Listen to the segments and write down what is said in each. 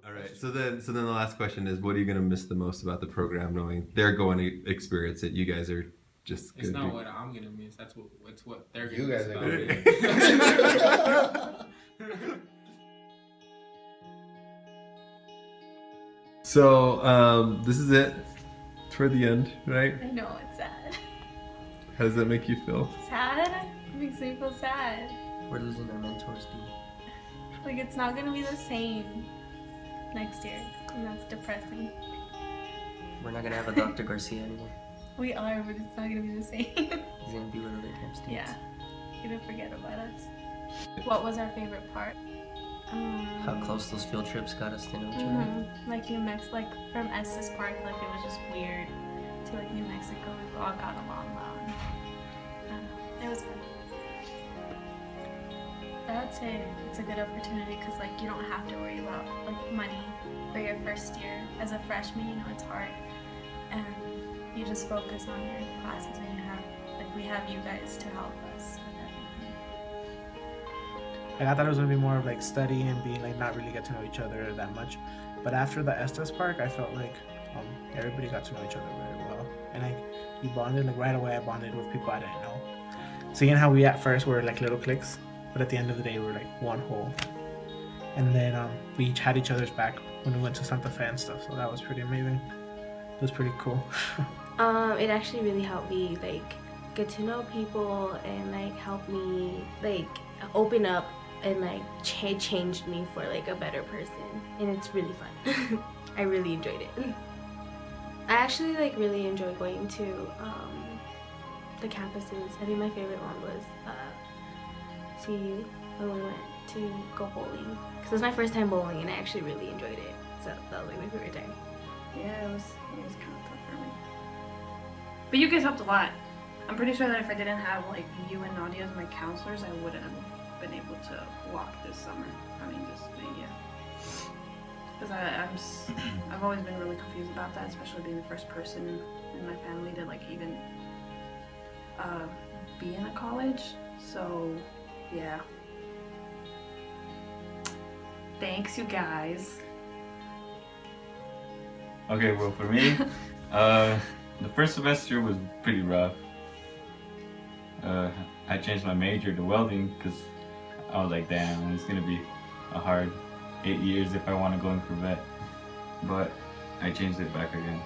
All right. So then the last question is, what are you gonna miss the most about the program, knowing they're going to experience it? You guys are just. It's gonna not do... what I'm gonna miss. It's what they're gonna You miss guys are about me. So this is it. It's for the end, right? I know, it's sad. How does that make you feel? Sad? It makes me feel sad. We're losing our mentors, dude. Like, it's not gonna be the same next year, and that's depressing. We're not gonna have a Dr. Garcia anymore. We are, but it's not gonna be the same. He's gonna be with other camp students. Yeah, you're gonna forget about us. What was our favorite part? How close those field trips got us to know each other. Like New Mexico, like from Estes Park, like it was just weird to like New Mexico. We all got along well. And, it was fun. I would say it's a good opportunity because like you don't have to worry about like money for your first year. As a freshman, you know it's hard, and you just focus on your classes, and we have you guys to help us with everything. Like, I thought it was gonna be more of like study and being like not really get to know each other that much, but after the Estes Park, I felt like everybody got to know each other very well, and like you bonded. Like right away, I bonded with people I didn't know. Seeing how we at first were like little cliques, but at the end of the day, we were like one whole. And then we each had each other's back when we went to Santa Fe and stuff, so that was pretty amazing. It was pretty cool. It actually really helped me like get to know people and like help me like open up and like changed me for like a better person, and it's really fun. I really enjoyed it. I actually like really enjoy going to the campuses. I think my favorite one was CU when we went to go bowling, because it was my first time bowling and I actually really enjoyed it, so that was like my favorite time. Yeah, it was kind of tough for me. But you guys helped a lot. I'm pretty sure that if I didn't have like you and Nadia as my counselors, I wouldn't have been able to walk this summer. I mean, yeah. Because I've always been really confused about that, especially being the first person in my family to like even be in a college. So, yeah. Thanks, you guys. Okay, well for me, the first semester was pretty rough. I changed my major to welding because I was like, damn, it's gonna be a hard 8 years if I want to go in for vet. But I changed it back again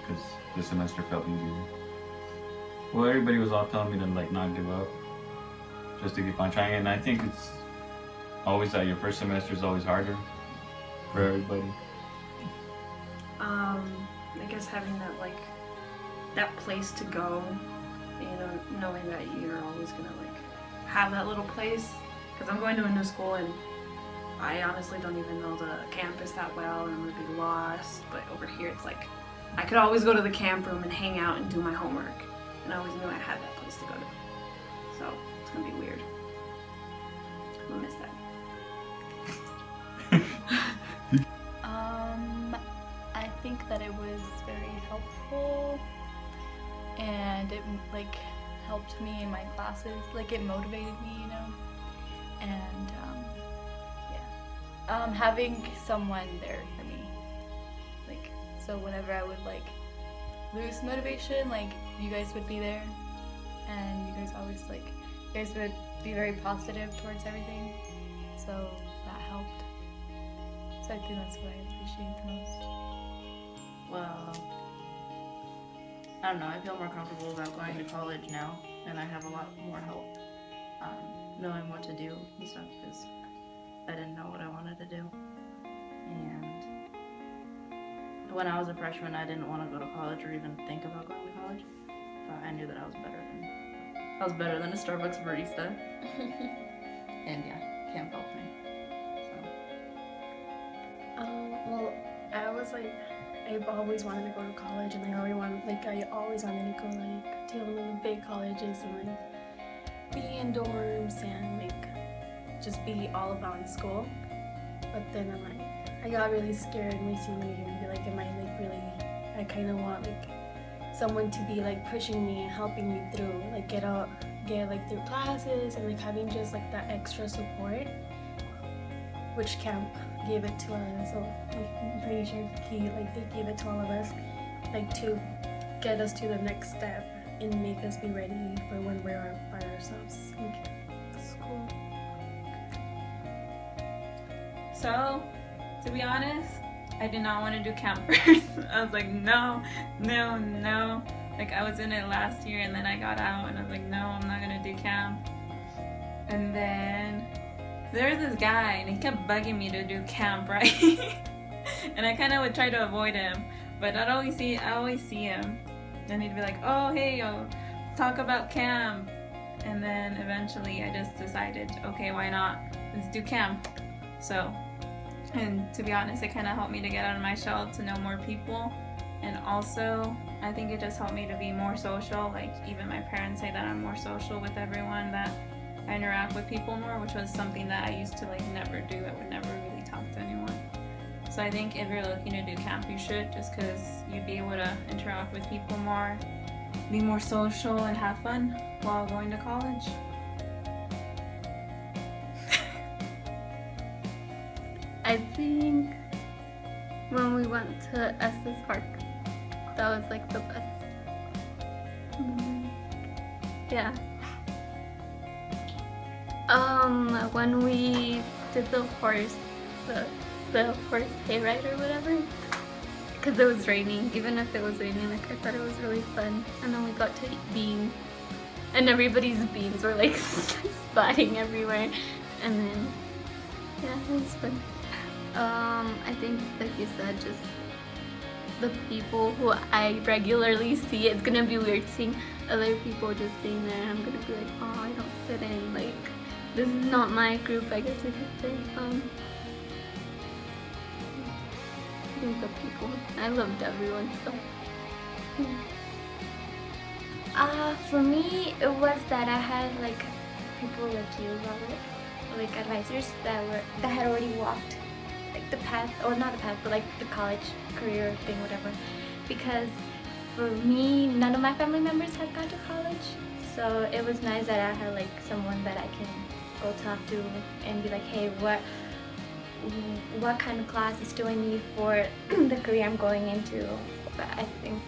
because the semester felt easier. Well, everybody was all telling me to like not give up, just to keep on trying. And I think it's always that your first semester is always harder for everybody. I guess having that like that place to go, you know, knowing that you're always gonna like have that little place. Because I'm going to a new school and I honestly don't even know the campus that well, and I'm gonna be lost. But over here, it's like I could always go to the camp room and hang out and do my homework, and I always knew I had that place to go to. So it's gonna be weird. I'm gonna miss that. I think that it was very helpful, and it like helped me in my classes. Like it motivated me, you know. And having someone there for me, like, so whenever I would like lose motivation, like you guys would be there, and you guys always like, you guys would be very positive towards everything, so that helped. So I think that's what I appreciate the most. Well, I don't know, I feel more comfortable about going to college now, and I have a lot more help knowing what to do and stuff, because I didn't know what I wanted to do. And when I was a freshman, I didn't want to go to college or even think about going to college, but I knew that I was better than a Starbucks barista. And yeah, camp helped me. So. Well, I was like, I've always wanted to go to college, and I always wanted to go like to one of the big colleges and like be in dorms and like just be all about school. But then I'm like, I got really scared my senior year and be like, am I like really? I kind of want like someone to be like pushing me and helping me through, like get like through classes and like having just like that extra support. which camp gave it to us. So I'm pretty sure they gave it to all of us, like to get us to the next step and make us be ready for when we're by ourselves in school. So, to be honest, I did not want to do CAMPeros. I was like, no. Like, I was in it last year and then I got out and I was like, no, I'm not going to do camp. And then there's this guy and he kept bugging me to do camp, right? And I kind of would try to avoid him, but I always see him. And he'd be like, oh, hey, let's talk about camp. And then eventually I just decided, okay, why not? Let's do camp. So, and to be honest, it kind of helped me to get out of my shell, to know more people. And also, I think it just helped me to be more social. Like, even my parents say that I'm more social with everyone, that I interact with people more, which was something that I used to like never do. I would never really talk to anyone. So I think if you're looking to do camp, you should, just because you'd be able to interact with people more, be more social, and have fun while going to college. I think when we went to Estes Park, that was like the best. Yeah. When we did the horse hayride or whatever, because it was raining. Even if it was raining, like I thought it was really fun. And then we got to eat beans, and everybody's beans were like splatting everywhere. And then yeah, it was fun. I think, like you said, just the people who I regularly see, it's gonna be weird seeing other people just being there. I'm gonna be like, oh, I don't fit in. Like, this is not my group, I guess you could say. I think the people, I loved everyone, so. For me, it was that I had like people like you, Robert, like advisors that had already walked like the path, or not the path, but like the college career thing, whatever. Because for me, none of my family members had gone to college, so it was nice that I had like someone that I can go talk to and be like, hey, what kind of classes do I need for the career I'm going into? But I think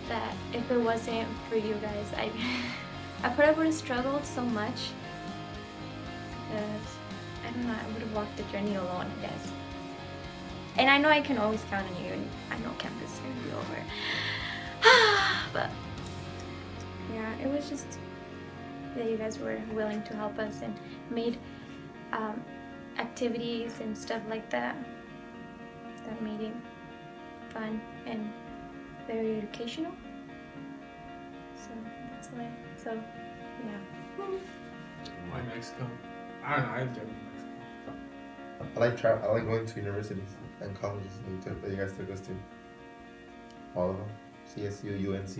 that if it wasn't for you guys, I probably would have struggled so much, because I don't know, I would have walked the journey alone, I guess. And I know I can always count on you, and I know campus is gonna be over. But yeah, it was just that you guys were willing to help us and made activities and stuff like that made it fun and very educational. So that's why. So yeah. Why Mexico? I don't know. I enjoy Mexico. I like going to universities and colleges that you guys took us to. All of them. CSU, UNC.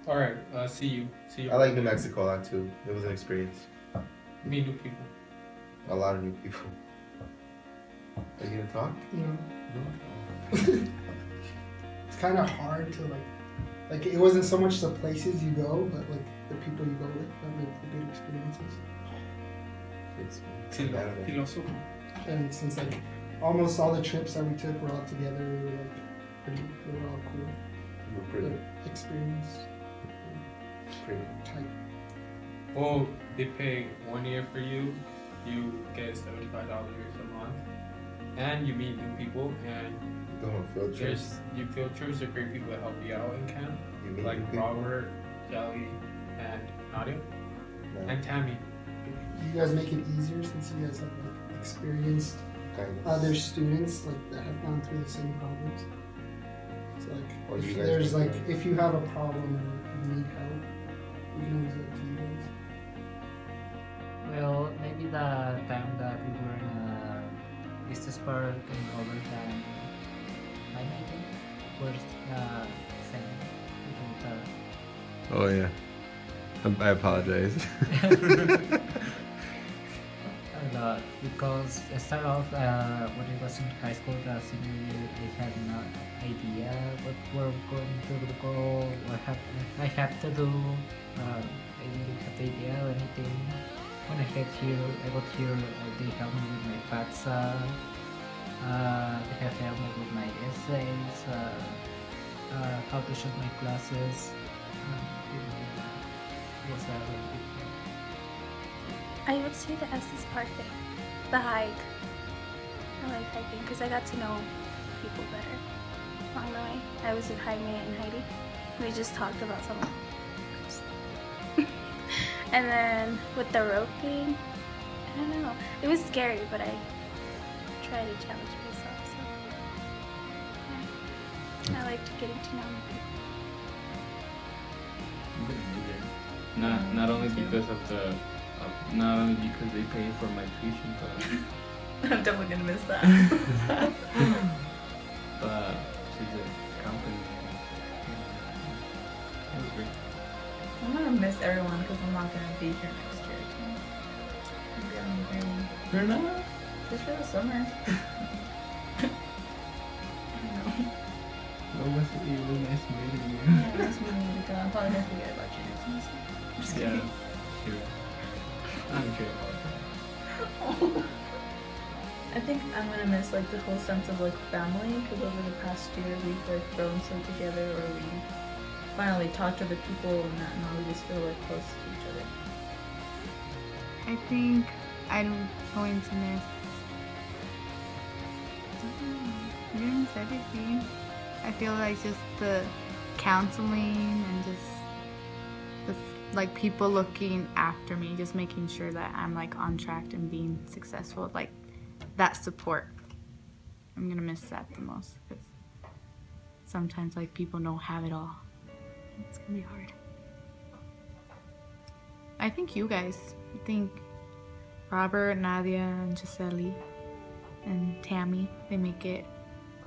All right. See you. I like New Mexico a lot too. It was an experience. Meet new people. A lot of new people. Are you gonna talk? No. It's kind of hard to like it wasn't so much the places you go, but like the people you go with that make the good experiences. Philosophy. And since like almost all the trips that we took were all together, they were all cool. Pretty. Good experience. Pretty. Tight. Oh, they pay 1 year for you. You get $75 a month, and you meet new people, and Go on field trips. field trips are great people that help you out in camp, You meet like new people. Robert, Kelly, and Nadia, No. and Tammy. You guys make it easier since you guys have like experienced Guidance. other students like that have gone through the same problems. So Or like you if guys there's make like them. if you have a problem or you need help, we can always go to you guys. Well, maybe the time that we were in Business Park and Robert and I think was same. Oh yeah. I apologize. Because I started off when I was in high school, senior year, I had no idea what we're going to go, what I had to do. I didn't have the idea or anything. when I got here, they helped me with my FATSA. They have helped me with my essays, how to shoot my classes. It was a really big help. I would say the Estes Park thing, the hike. I like hiking because I got to know people better along the way. I was with Jaime and Heidi. We just talked about something. And then with the roping, I don't know. It was scary, but I tried to challenge myself. So yeah. I liked getting to know new people. Not only because of the, not only because they pay for my tuition, but I'm definitely gonna miss that. but she's a company. It was great. I'm gonna miss everyone because I'm not gonna be here next year. So I'm gonna be You're not? just for the summer. Well, was it really nice meeting you? Yeah, nice meeting you, Nika. I'm probably gonna forget about you next semester. I'm just Yeah, kidding. sure. I'm sure about that. I think I'm gonna miss like the whole sense of like family because over the past year we've like grown so together, or we finally talk to the people and that, now we just feel like close to each other. I think I'm going to miss. I don't know, miss everything. I feel like just the counseling and just the like people looking after me, just making sure that I'm like on track and being successful. Like that support. I'm gonna miss that the most because sometimes like people don't have it all. It's gonna be hard. I think you guys. I think Robert, Nadia, and Gisele, and Tammy. They make it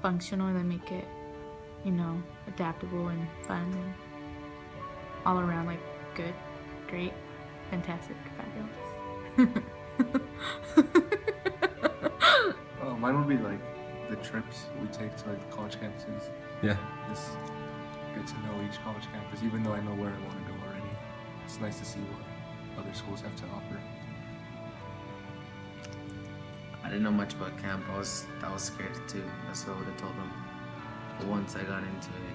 functional. They make it, you know, adaptable and fun, and all around like good, great, fantastic, fabulous. Oh, mine would be like the trips we take to like the college campuses. Yeah. Just get to know each college campus, even though I know where I want to go already. It's nice to see what other schools have to offer. I didn't know much about camp. I was scared too. That's what I would have told them. But once I got into it,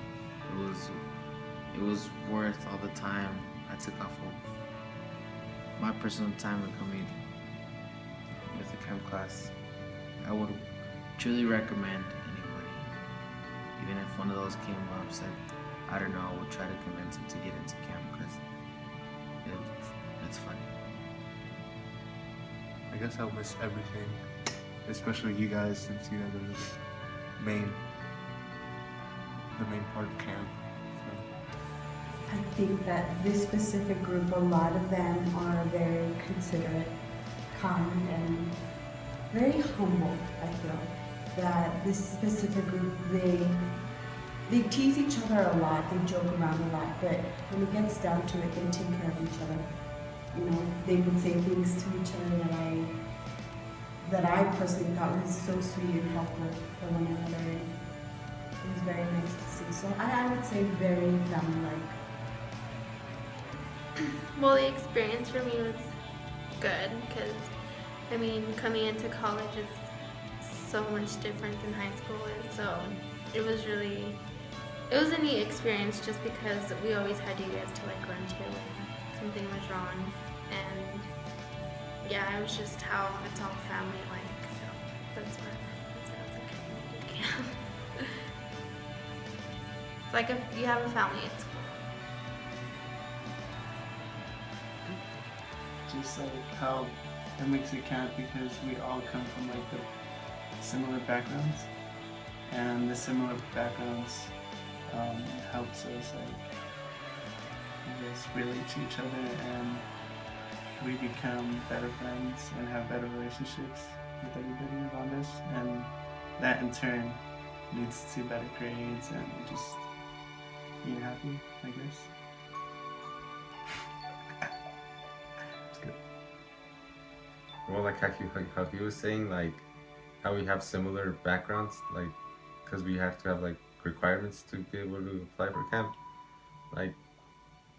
it was worth all the time I took off of my personal time and coming with the camp class. I would truly recommend anybody, even if one of those came up said, I don't know, I would try to convince them to get into camp because it's fun. I guess I'll miss everything, especially you guys, since you guys are the main part of camp. I think that this specific group, a lot of them are very considerate, kind, and very humble. I feel that this specific group, they tease each other a lot, they joke around a lot, but when it gets down to it, they take care of each other. You know, they would say things to each other that I personally thought was so sweet and helpful for one another. And it was very nice to see. So I would say very family-like. Well, the experience for me was good because, I mean, coming into college is so much different than high school is. So it was a neat experience just because we always had you guys to like run to when something was wrong. And yeah, it was just how it's all family like. So that's why I was like, I need camp. It's like if you have a family at school. Just like how it makes it count because we all come from like the similar backgrounds, and the similar backgrounds helps us like I guess relate to each other, and we become better friends and have better relationships with everybody around us, and that in turn leads to better grades and just being happy, I guess. Well, like how he was saying, like how we have similar backgrounds, like because we have to have like requirements to be able to apply for camp. Like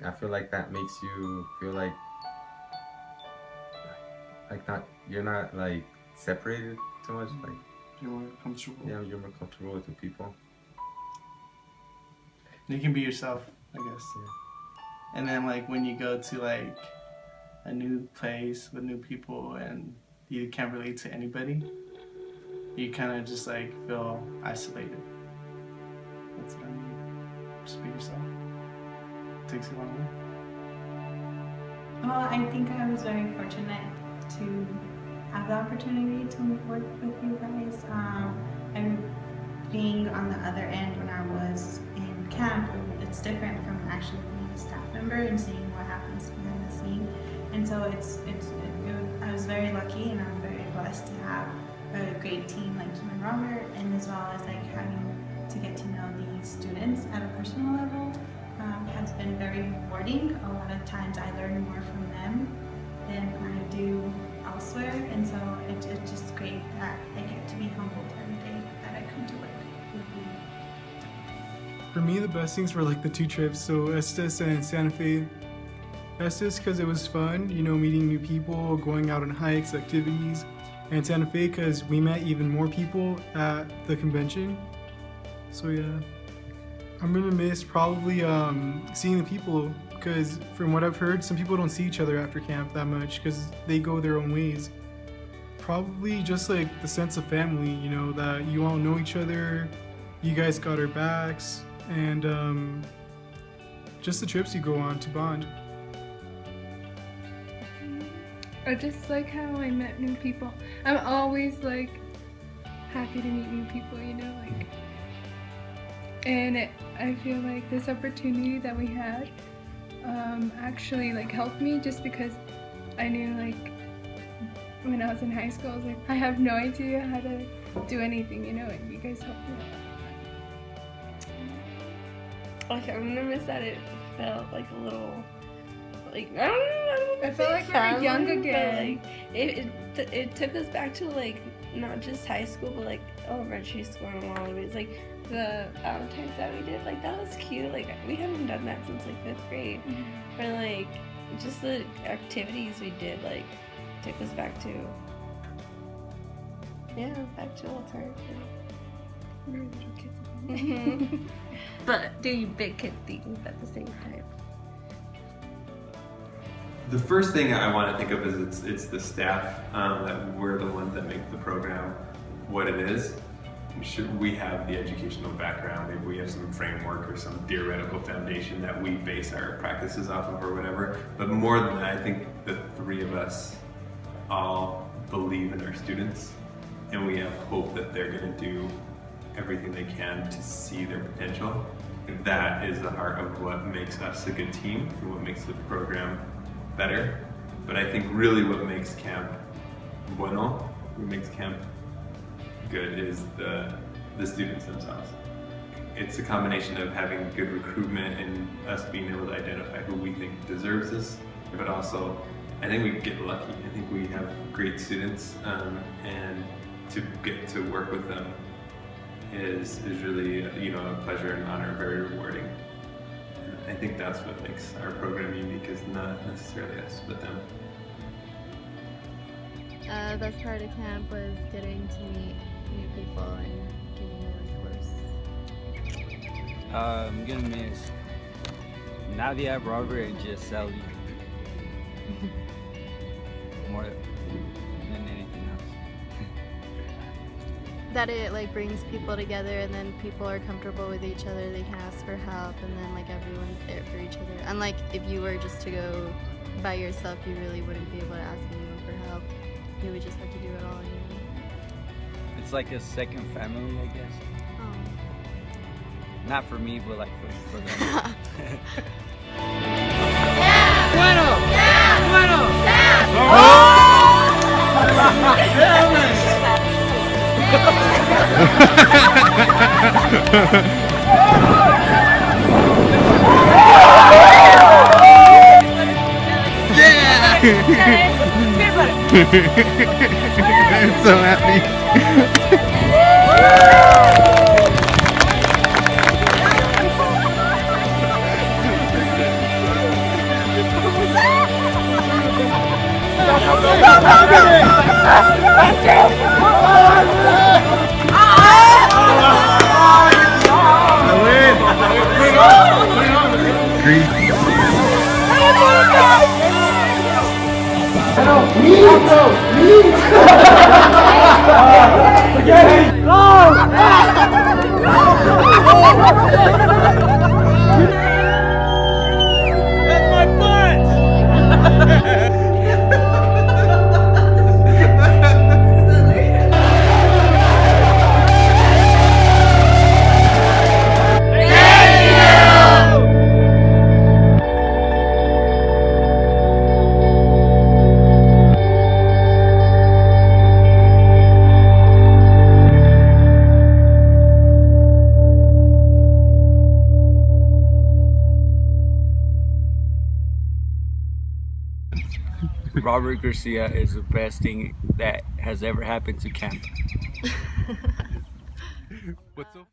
I feel like that makes you feel like you're not like separated too much. Like You're more comfortable. yeah, you're more comfortable with the people. You can be yourself, I guess. Yeah. And then like when you go to like a new place with new people and you can't relate to anybody, you kind of just like feel isolated. That's what I mean. Just be yourself. Takes you a long way. Well, I think I was very fortunate to have the opportunity to work with you guys. And being on the other end when I was in camp, it's different from actually being a staff member and seeing what happens behind the scene. And so I was very lucky, and I'm very blessed to have a great team like you and Robert, and as well as like having to get to know these students at a personal level has been very rewarding. A lot of times I learn more from them than I do elsewhere, and so it's just great that I get to be humbled every day that I come to work. For me, the best things were like the 2 trips, so Estes and Santa Fe. Estes because it was fun, you know, meeting new people, going out on hikes, activities, and Santa Fe because we met even more people at the convention. So yeah, I'm gonna miss probably seeing the people, because from what I've heard, some people don't see each other after camp that much because they go their own ways. Probably just like the sense of family, you know, that you all know each other, you guys got our backs, and just the trips you go on to bond. I just like how I met new people. I'm always like happy to meet new people, you know, like, and I feel like this opportunity that we had actually like helped me, just because I knew like when I was in high school, I was like, I have no idea how to do anything, you know, and you guys helped me. Okay, I'm gonna miss that. It felt like a little, like, I don't know. I felt like we were young again. But like, it took us back to like not just high school, but like elementary school and all of it. It's like the times that we did, like that was cute. Like we haven't done that since like 5th grade. Mm-hmm. Or like just the activities we did, like took us back to old times. We were little kids. Mhm. But doing big kid things at the same time. The first thing I want to think of is it's the staff, that we're the ones that make the program what it is. We have the educational background, maybe we have some framework or some theoretical foundation that we base our practices off of or whatever. But more than that, I think the 3 of us all believe in our students, and we have hope that they're going to do everything they can to see their potential. And that is the heart of what makes us a good team and what makes the program better. But I think really what makes camp bueno, what makes camp good, is the students themselves. It's a combination of having good recruitment and us being able to identify who we think deserves this, but also I think we get lucky. I think we have great students, and to get to work with them is really, you know, a pleasure and honor, very rewarding. And I think that's what makes our program unique, is not necessarily us, but them. Best part of camp was getting to meet new people and getting a course. I'm gonna miss Nadia, Robert, and just Sally. More than anything else. That it like brings people together, and then people are comfortable with each other, they can ask for help, and then like everyone's there for each other. Unlike if you were just to go by yourself, you really wouldn't be able to ask anyone for help. You would just have to do it all on your own. It's like a second family, I guess. Oh. Not for me, but like for them. Bueno! Bueno! I'm so happy. That's my Robert Garcia is the best thing that has ever happened to camp. What's so